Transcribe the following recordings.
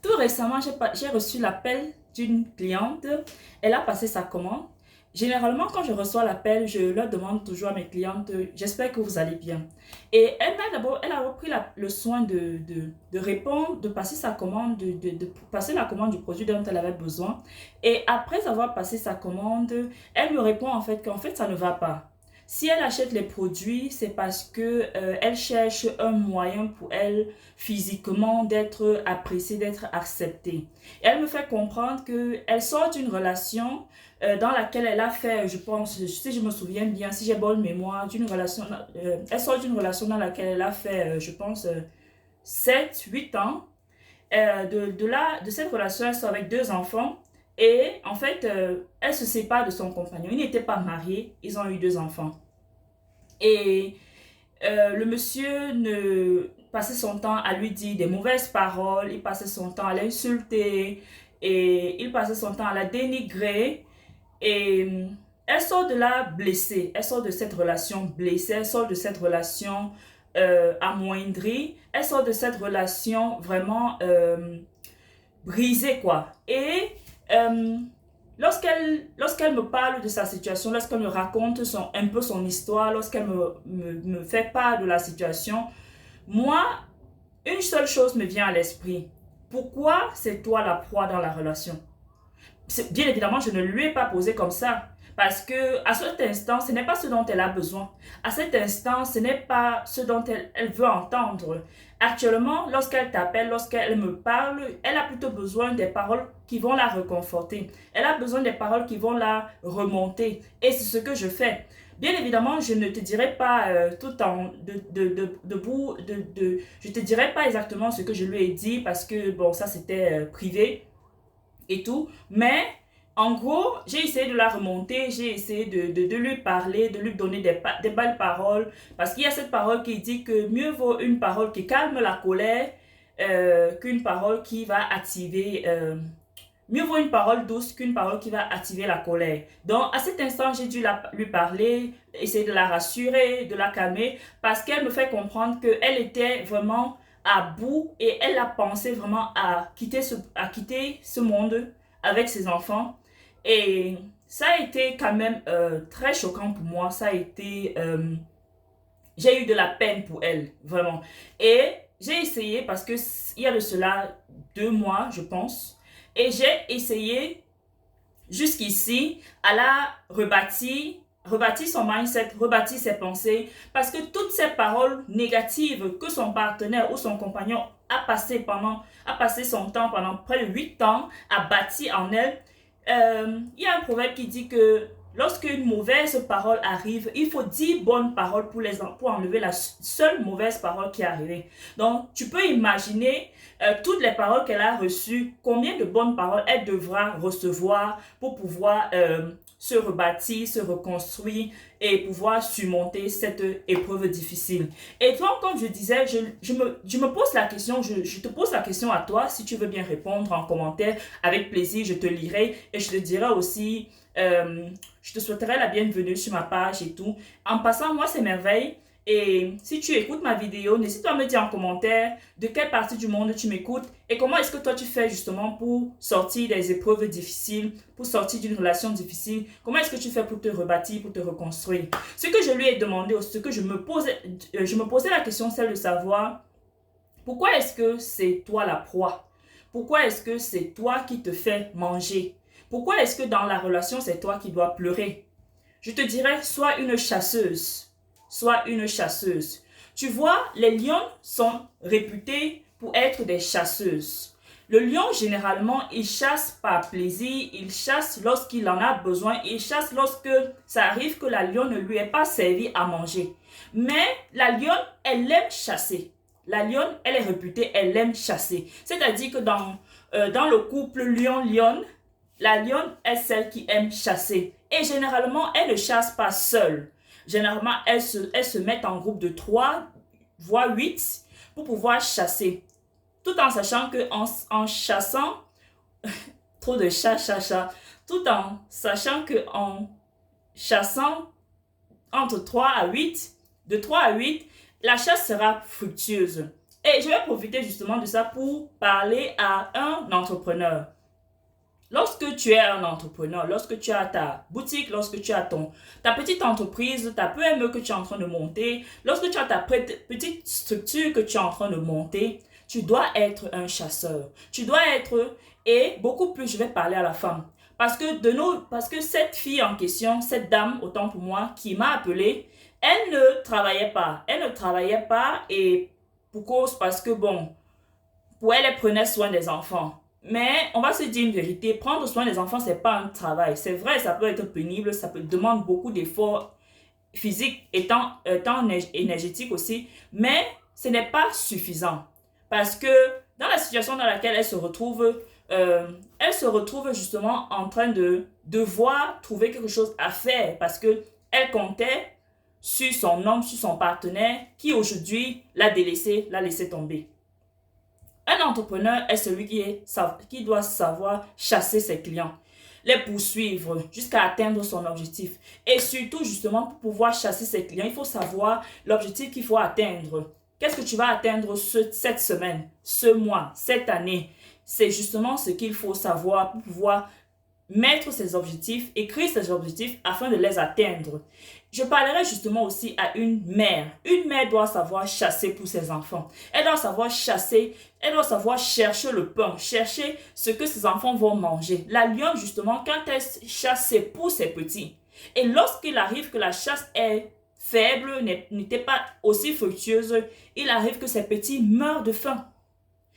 Tout récemment, j'ai reçu l'appel d'une cliente. Elle a passé sa commande. Généralement, quand je reçois l'appel, je leur demande toujours à mes clientes, j'espère que vous allez bien. Et elle a repris le soin de répondre, de passer sa commande, de passer la commande du produit dont elle avait besoin. Et après avoir passé sa commande, elle me répond qu'en fait, ça ne va pas. Si elle achète les produits, c'est parce que elle cherche un moyen pour elle physiquement d'être appréciée, d'être acceptée. Et elle me fait comprendre que elle sort d'une relation dans laquelle elle a fait, je pense, si je me souviens bien, si j'ai bonne mémoire, elle sort d'une relation dans laquelle elle a fait, je pense, 7, 8 ans. De cette relation, elle sort avec 2 enfants. Et en fait, elle se sépare de son compagnon. Ils n'étaient pas mariés, ils ont eu 2 enfants. Et le monsieur ne passait son temps à lui dire des mauvaises paroles, il passait son temps à l'insulter et il passait son temps à la dénigrer. Et elle sort de là blessée, elle sort de cette relation blessée, elle sort de cette relation amoindrie, elle sort de cette relation vraiment brisée, quoi. Et euh, lorsqu'elle me parle de sa situation, lorsqu'elle me raconte un peu son histoire, lorsqu'elle me fait part de la situation, moi, une seule chose me vient à l'esprit. Pourquoi c'est toi la proie dans la relation? Bien évidemment, je ne lui ai pas posé comme ça. Parce que à cet instant, ce n'est pas ce dont elle a besoin. À cet instant, ce n'est pas ce dont elle veut entendre. Actuellement, lorsqu'elle t'appelle, lorsqu'elle me parle, elle a plutôt besoin des paroles qui vont la réconforter. Elle a besoin des paroles qui vont la remonter. Et c'est ce que je fais. Bien évidemment, je ne te dirai pas tout en je te dirai pas exactement ce que je lui ai dit parce que bon, ça c'était privé et tout. Mais en gros, j'ai essayé de la remonter, j'ai essayé de lui parler, de lui donner des belles paroles. Parce qu'il y a cette parole qui dit que mieux vaut une parole qui calme la colère qu'une parole qui va activer... mieux vaut une parole douce qu'une parole qui va activer la colère. Donc, à cet instant, j'ai dû lui parler, essayer de la rassurer, de la calmer, parce qu'elle me fait comprendre qu'elle était vraiment à bout et elle a pensé vraiment à quitter ce monde avec ses enfants. Et ça a été quand même très choquant pour moi. Ça a été... j'ai eu de la peine pour elle, vraiment. Et j'ai essayé, parce que il y a de cela 2 mois, je pense, et j'ai essayé jusqu'ici à la rebâtir son mindset, rebâtir ses pensées, parce que toutes ces paroles négatives que son partenaire ou son compagnon a passé son temps pendant près de 8 ans à bâtir en elle, il y a un proverbe qui dit que lorsqu'une mauvaise parole arrive, il faut 10 bonnes paroles pour enlever la seule mauvaise parole qui est arrivée. Donc, tu peux imaginer toutes les paroles qu'elle a reçues, combien de bonnes paroles elle devra recevoir pour pouvoir se rebâtir, se reconstruire et pouvoir surmonter cette épreuve difficile. Et donc, comme je disais, je me pose la question, je te pose la question à toi, si tu veux bien répondre en commentaire, avec plaisir, je te lirai et je te dirai aussi, je te souhaiterai la bienvenue sur ma page et tout. En passant, moi, c'est merveille. Et si tu écoutes ma vidéo, n'hésite pas à me dire en commentaire de quelle partie du monde tu m'écoutes et comment est-ce que toi tu fais justement pour sortir des épreuves difficiles, pour sortir d'une relation difficile. Comment est-ce que tu fais pour te rebâtir, pour te reconstruire. Ce que je lui ai demandé, ce que je me posais la question, c'est de savoir pourquoi est-ce que c'est toi la proie? Pourquoi est-ce que c'est toi qui te fais manger? Pourquoi est-ce que dans la relation, c'est toi qui dois pleurer? Je te dirais, sois une chasseuse. Sois une chasseuse. Tu vois, les lions sont réputés pour être des chasseuses. Le lion, généralement, il chasse par plaisir, il chasse lorsqu'il en a besoin, il chasse lorsque ça arrive que la lionne ne lui est pas servie à manger. Mais la lionne, elle aime chasser. La lionne, elle est réputée, elle aime chasser. C'est-à-dire que dans le couple lion-lionne, la lionne est celle qui aime chasser. Et généralement, elle ne chasse pas seule. Généralement, elles se mettent en groupe de 3, voire 8, pour pouvoir chasser. Tout en sachant en chassant, trop de chat, tout en sachant qu'en chassant entre 3 à 8, de 3 à 8, la chasse sera fructueuse. Et je vais profiter justement de ça pour parler à un entrepreneur. Lorsque tu es un entrepreneur, lorsque tu as ta boutique, lorsque tu as ta petite entreprise, ta PME que tu es en train de monter, lorsque tu as ta petite structure que tu es en train de monter, tu dois être un chasseur. Tu dois être, et beaucoup plus, je vais parler à la femme. Parce que cette fille en question, cette dame, autant pour moi, qui m'a appelée, elle ne travaillait pas. Elle ne travaillait pas et pour cause parce que bon, pour elle, elle prenait soin des enfants. Mais on va se dire une vérité, prendre soin des enfants, c'est pas un travail. C'est vrai, ça peut être pénible, ça peut demander beaucoup d'efforts physiques et temps énergétiques aussi, mais ce n'est pas suffisant. Parce que dans la situation dans laquelle elle se retrouve justement en train de devoir trouver quelque chose à faire parce que elle comptait sur son homme, sur son partenaire qui aujourd'hui l'a délaissé, l'a laissé tomber. Un entrepreneur est celui qui doit savoir chasser ses clients, les poursuivre jusqu'à atteindre son objectif. Et surtout, justement, pour pouvoir chasser ses clients, il faut savoir l'objectif qu'il faut atteindre. Qu'est-ce que tu vas atteindre cette semaine, ce mois, cette année? C'est justement ce qu'il faut savoir pour pouvoir mettre ses objectifs, écrire ses objectifs afin de les atteindre. Je parlerai justement aussi à une mère. Une mère doit savoir chasser pour ses enfants. Elle doit savoir chasser, elle doit savoir chercher le pain, chercher ce que ses enfants vont manger. La lionne, justement, quand elle chasse, c'est pour ses petits. Et lorsqu'il arrive que la chasse est faible, n'était pas aussi fructueuse, il arrive que ses petits meurent de faim.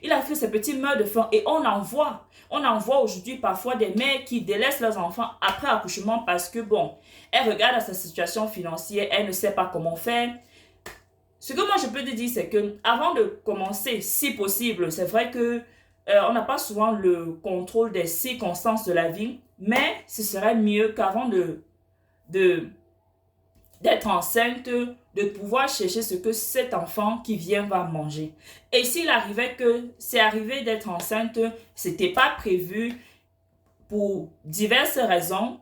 Il a fait ses petits meurent de faim et on en voit aujourd'hui parfois des mères qui délaissent leurs enfants après accouchement parce que bon, elle regarde à sa situation financière, elle ne sait pas comment faire. Ce que moi je peux te dire, c'est que avant de commencer, si possible, c'est vrai que on n'a pas souvent le contrôle des circonstances de la vie, mais ce serait mieux qu'avant de d'être enceinte, de pouvoir chercher ce que cet enfant qui vient va manger. Et s'il arrivait que c'est arrivé d'être enceinte, c'était pas prévu pour diverses raisons,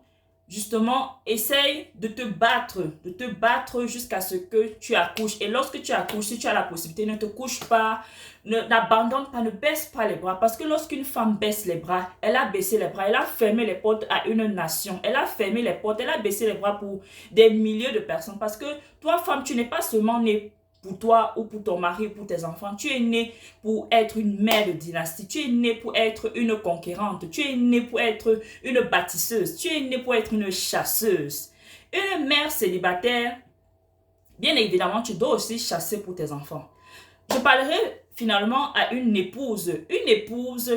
justement, essaye de te battre jusqu'à ce que tu accouches. Et lorsque tu accouches, si tu as la possibilité, ne te couche pas, n'abandonne pas, ne baisse pas les bras. Parce que lorsqu'une femme baisse les bras, elle a baissé les bras, elle a fermé les portes à une nation. Elle a fermé les portes, elle a baissé les bras pour des milliers de personnes. Parce que toi, femme, tu n'es pas seulement née pour toi ou pour ton mari ou pour tes enfants. Tu es née pour être une mère de dynastie. Tu es née pour être une conquérante. Tu es née pour être une bâtisseuse. Tu es née pour être une chasseuse. Une mère célibataire, bien évidemment, tu dois aussi chasser pour tes enfants. Je parlerai finalement à une épouse. Une épouse,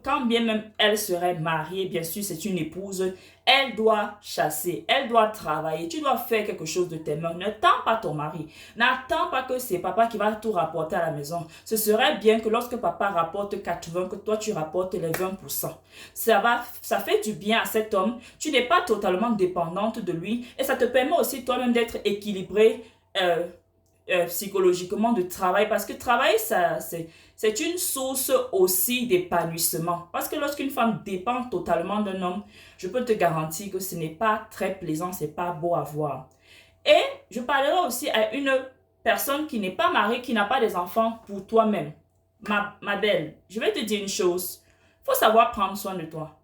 quand bien même elle serait mariée, bien sûr, c'est une épouse, elle doit chasser, elle doit travailler. Tu dois faire quelque chose de tes mains. N'attends pas ton mari. N'attends pas que c'est papa qui va tout rapporter à la maison. Ce serait bien que lorsque papa rapporte 80, que toi tu rapportes les 20%. Ça fait du bien à cet homme. Tu n'es pas totalement dépendante de lui et ça te permet aussi toi-même d'être équilibré psychologiquement de travail parce que travail c'est une source aussi d'épanouissement parce que lorsqu'une femme dépend totalement d'un homme, je peux te garantir que ce n'est pas très plaisant, c'est pas beau à voir. Et je parlerai aussi à une personne qui n'est pas mariée, qui n'a pas des enfants pour toi-même. Ma belle, je vais te dire une chose, il faut savoir prendre soin de toi.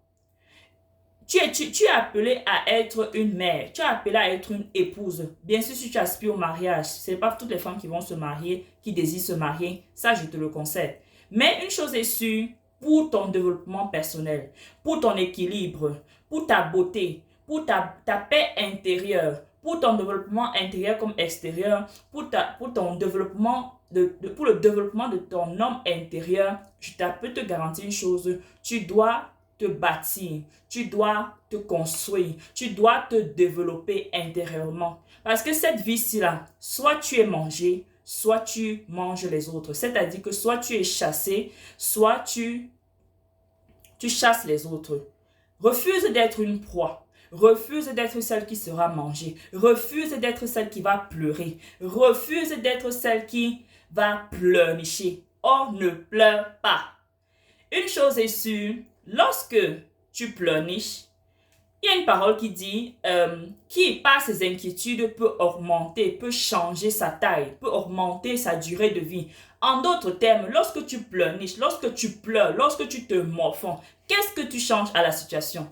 Tu es appelé à être une mère, tu es appelé à être une épouse. Bien sûr, si tu aspires au mariage, ce n'est pas toutes les femmes qui vont se marier, qui désirent se marier. Ça, je te le conseille. Mais une chose est sûre, pour ton développement personnel, pour ton équilibre, pour ta beauté, pour ta paix intérieure, pour ton développement intérieur comme extérieur, pour ton développement pour le développement de ton homme intérieur, je peux te garantir une chose, tu dois te bâtir, tu dois te construire, tu dois te développer intérieurement. Parce que cette vie-ci là, soit tu es mangé, soit tu manges les autres. C'est-à-dire que soit tu es chassé, soit tu chasses les autres. Refuse d'être une proie. Refuse d'être celle qui sera mangée. Refuse d'être celle qui va pleurer. Refuse d'être celle qui va pleurnicher. Oh, ne pleure pas. Une chose est sûre, lorsque tu pleurniches, Il y a une parole qui dit qui par ses inquiétudes peut augmenter, peut changer sa taille, peut augmenter sa durée de vie. En d'autres termes, lorsque tu pleurniches, lorsque tu pleures, lorsque tu te morfonds, qu'est-ce que tu changes à la situation?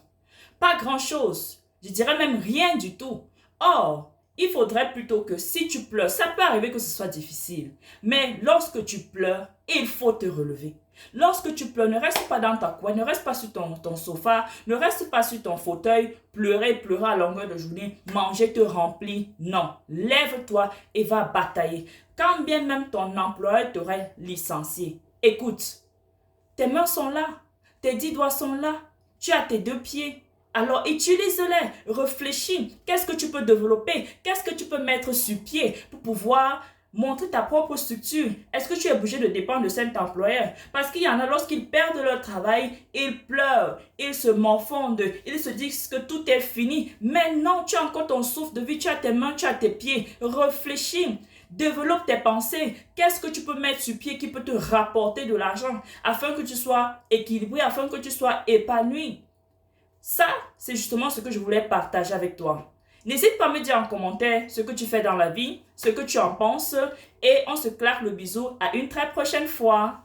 Pas grand-chose. Je dirais même rien du tout. Or, il faudrait plutôt que si tu pleures, ça peut arriver que ce soit difficile, mais lorsque tu pleures, il faut te relever. Lorsque tu pleures, ne reste pas dans ta coin, ne reste pas sur ton sofa, ne reste pas sur ton fauteuil, pleurer à longueur de journée, manger te remplit. Non, lève-toi et va batailler. Quand bien même ton employeur t'aurait licencié. Écoute, tes mains sont là, tes 10 doigts sont là, tu as tes 2 pieds. Alors utilise-les, réfléchis. Qu'est-ce que tu peux développer? Qu'est-ce que tu peux mettre sur pied pour pouvoir montrer ta propre structure? Est-ce que tu es obligé de dépendre de cet employeur? Parce qu'il y en a, lorsqu'ils perdent leur travail, ils pleurent, ils se morfondent, ils se disent que tout est fini. Mais non, tu as encore ton souffle de vie, tu as tes mains, tu as tes pieds. Réfléchis. Développe tes pensées. Qu'est-ce que tu peux mettre sur pied qui peut te rapporter de l'argent afin que tu sois équilibré, afin que tu sois épanoui? Ça, c'est justement ce que je voulais partager avec toi. N'hésite pas à me dire en commentaire ce que tu fais dans la vie, ce que tu en penses et on se claque le bisou à une très prochaine fois.